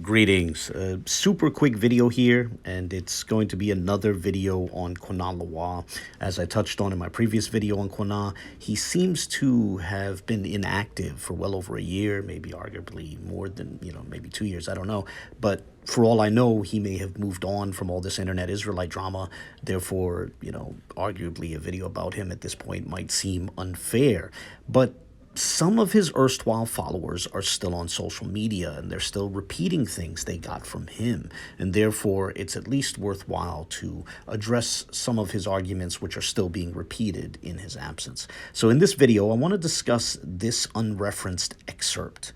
Greetings. Super quick video here, and it's going to be another video on Qana Lawah. As I touched on in my previous video on Qana, he seems to have been inactive for well over a year, maybe arguably more than, maybe 2 years, I don't know. But for all I know, he may have moved on from all this internet Israelite drama. Therefore, arguably a video about him at this point might seem unfair. But some of his erstwhile followers are still on social media, and they're still repeating things they got from him. And therefore, it's at least worthwhile to address some of his arguments which are still being repeated in his absence. So in this video, I want to discuss this unreferenced excerpt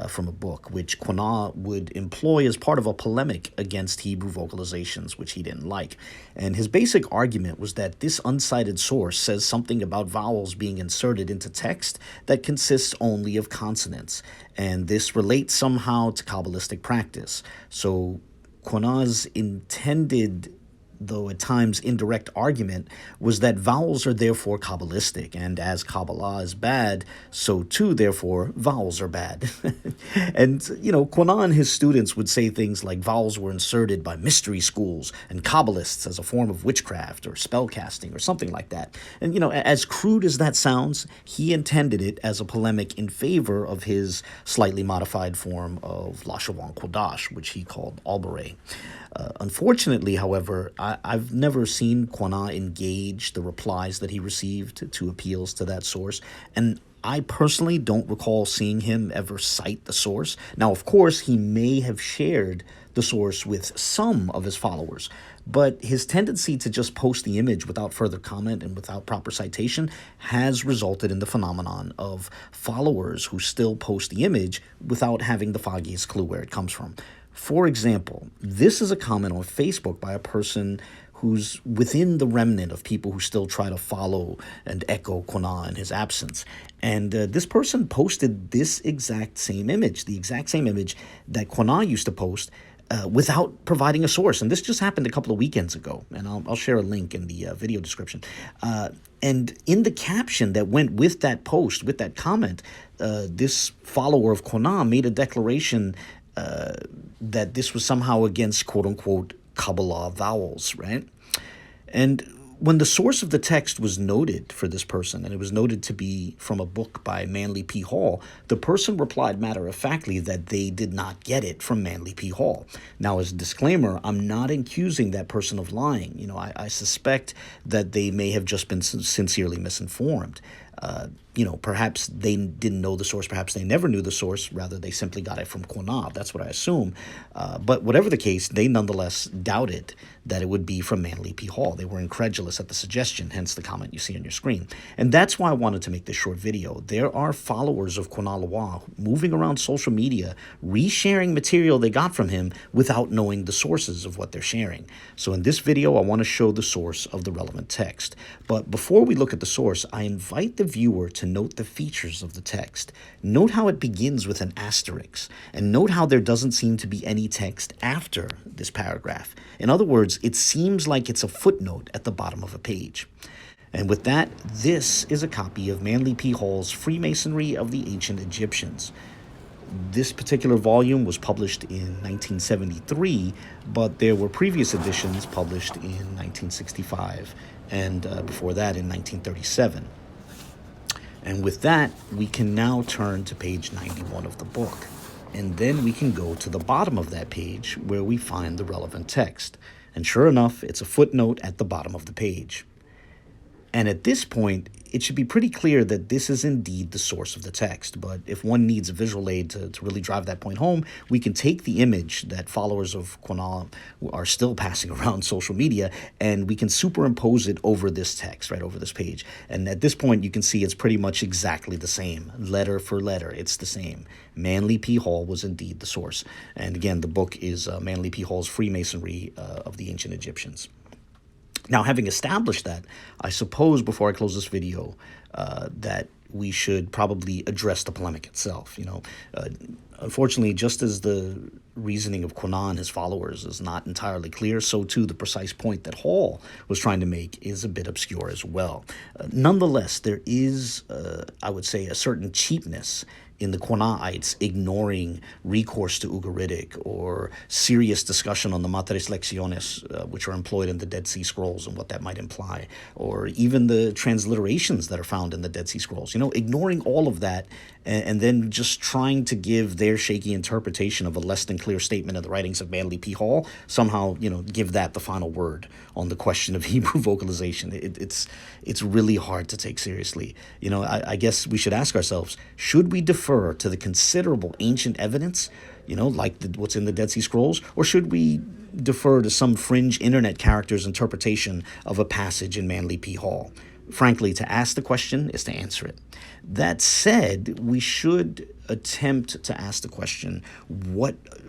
from a book, which Quana would employ as part of a polemic against Hebrew vocalizations, which he didn't like. And his basic argument was that this uncited source says something about vowels being inserted into text that consists only of consonants, and this relates somehow to Kabbalistic practice. So Quana's intended, though at times indirect, argument was that vowels are therefore Kabbalistic, and as Kabbalah is bad, so too, therefore, vowels are bad. And, Quana and his students would say things like vowels were inserted by mystery schools and Kabbalists as a form of witchcraft or spellcasting or something like that. And, as crude as that sounds, he intended it as a polemic in favor of his slightly modified form of Lashawan Qadash, which he called Awbaray. Unfortunately, however, I've never seen Quana engage the replies that he received to appeals to that source, and I personally don't recall seeing him ever cite the source. Now, of course, he may have shared the source with some of his followers, but his tendency to just post the image without further comment and without proper citation has resulted in the phenomenon of followers who still post the image without having the foggiest clue where it comes from. For example, this is a comment on Facebook by a person who's within the remnant of people who still try to follow and echo Quana in his absence. And this person posted this exact same image, the exact same image that Quana used to post, without providing a source. And this just happened a couple of weekends ago, and I'll share a link in the video description. And in the caption that went with that post, with that comment, this follower of Quana made a declaration that this was somehow against quote-unquote Kabbalah vowels, right? And when the source of the text was noted for this person, and it was noted to be from a book by Manly P. Hall, the person replied matter-of-factly that they did not get it from Manly P. Hall. Now, as a disclaimer, I'm not accusing that person of lying. I suspect that they may have just been sincerely misinformed. Perhaps they didn't know the source, perhaps they never knew the source, rather they simply got it from Quana. That's what I assume. But whatever the case, they nonetheless doubted that it would be from Manly P. Hall. They were incredulous at the suggestion, hence the comment you see on your screen. And that's why I wanted to make this short video. There are followers of Qana Lawah moving around social media, resharing material they got from him without knowing the sources of what they're sharing. So in this video, I want to show the source of the relevant text. But before we look at the source, I invite the viewer to note the features of the text. Note how it begins with an asterisk, and note how there doesn't seem to be any text after this paragraph. In other words, it seems like it's a footnote at the bottom of a page. And with that, this is a copy of Manly P. Hall's Freemasonry of the Ancient Egyptians. This particular volume was published in 1973, but there were previous editions published in 1965 and before that in 1937. And with that, we can now turn to page 91 of the book. And then we can go to the bottom of that page where we find the relevant text. And sure enough, it's a footnote at the bottom of the page. And at this point, it should be pretty clear that this is indeed the source of the text. But if one needs a visual aid to really drive that point home, we can take the image that followers of Quana are still passing around social media, and we can superimpose it over this text, right over this page. And at this point, you can see it's pretty much exactly the same. Letter for letter, it's the same. Manly P. Hall was indeed the source. And again, the book is Manly P. Hall's Freemasonry of the Ancient Egyptians. Now, having established that, I suppose before I close this video that we should probably address the polemic itself. Unfortunately, just as the reasoning of Quana and his followers is not entirely clear, so too the precise point that Hall was trying to make is a bit obscure as well. Nonetheless, there is, I would say, a certain cheapness in the Quanaites ignoring recourse to Ugaritic or serious discussion on the matres lectionis, which are employed in the Dead Sea Scrolls and what that might imply, or even the transliterations that are found in the Dead Sea Scrolls. Ignoring all of that and then just trying to give their shaky interpretation of a less than clear statement of the writings of Marpeï Hall, somehow, give that the final word on the question of Hebrew vocalization. It's really hard to take seriously. I guess we should ask ourselves, should we defer to the considerable ancient evidence, like what's in the Dead Sea Scrolls, or should we defer to some fringe internet character's interpretation of a passage in Marpeï Hall? Frankly, to ask the question is to answer it. That said, we should attempt to ask the question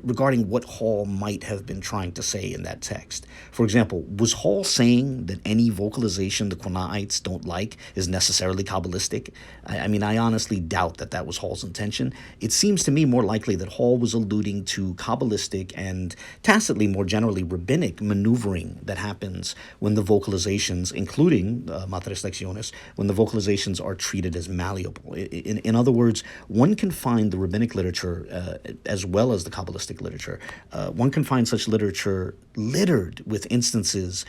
regarding what Hall might have been trying to say in that text. For example, was Hall saying that any vocalization the Quanaites don't like is necessarily Kabbalistic? I honestly doubt that was Hall's intention. It seems to me more likely that Hall was alluding to Kabbalistic and tacitly, more generally, rabbinic maneuvering that happens when the vocalizations, including matres lectionis, when the vocalizations are treated as malleable. In other words, one can find the rabbinic literature as well as the Kabbalistic literature. One can find such literature littered with instances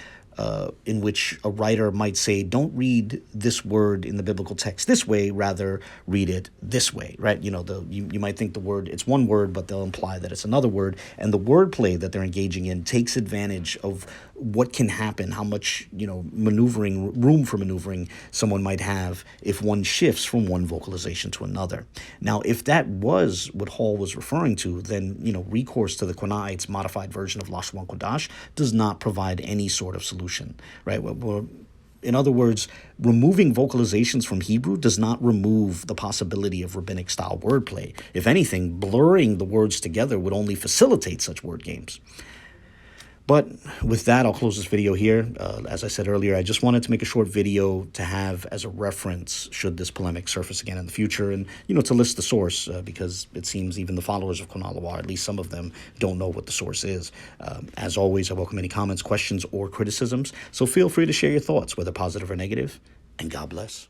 in which a writer might say, don't read this word in the biblical text this way, rather read it this way, right? You might think the word, it's one word, but they'll imply that it's another word. And the wordplay that they're engaging in takes advantage of what can happen, how much, room for maneuvering someone might have if one shifts from one vocalization to another. Now, if that was what Hall was referring to, then, recourse to the Quanaites' modified version of Lashawan Qadash does not provide any sort of solution, right? In other words, removing vocalizations from Hebrew does not remove the possibility of rabbinic-style wordplay. If anything, blurring the words together would only facilitate such word games. But with that, I'll close this video here. As I said earlier, I just wanted to make a short video to have as a reference should this polemic surface again in the future, and, to list the source, because it seems even the followers of Qana Lawah, at least some of them, don't know what the source is. As always, I welcome any comments, questions, or criticisms, so feel free to share your thoughts, whether positive or negative, and God bless.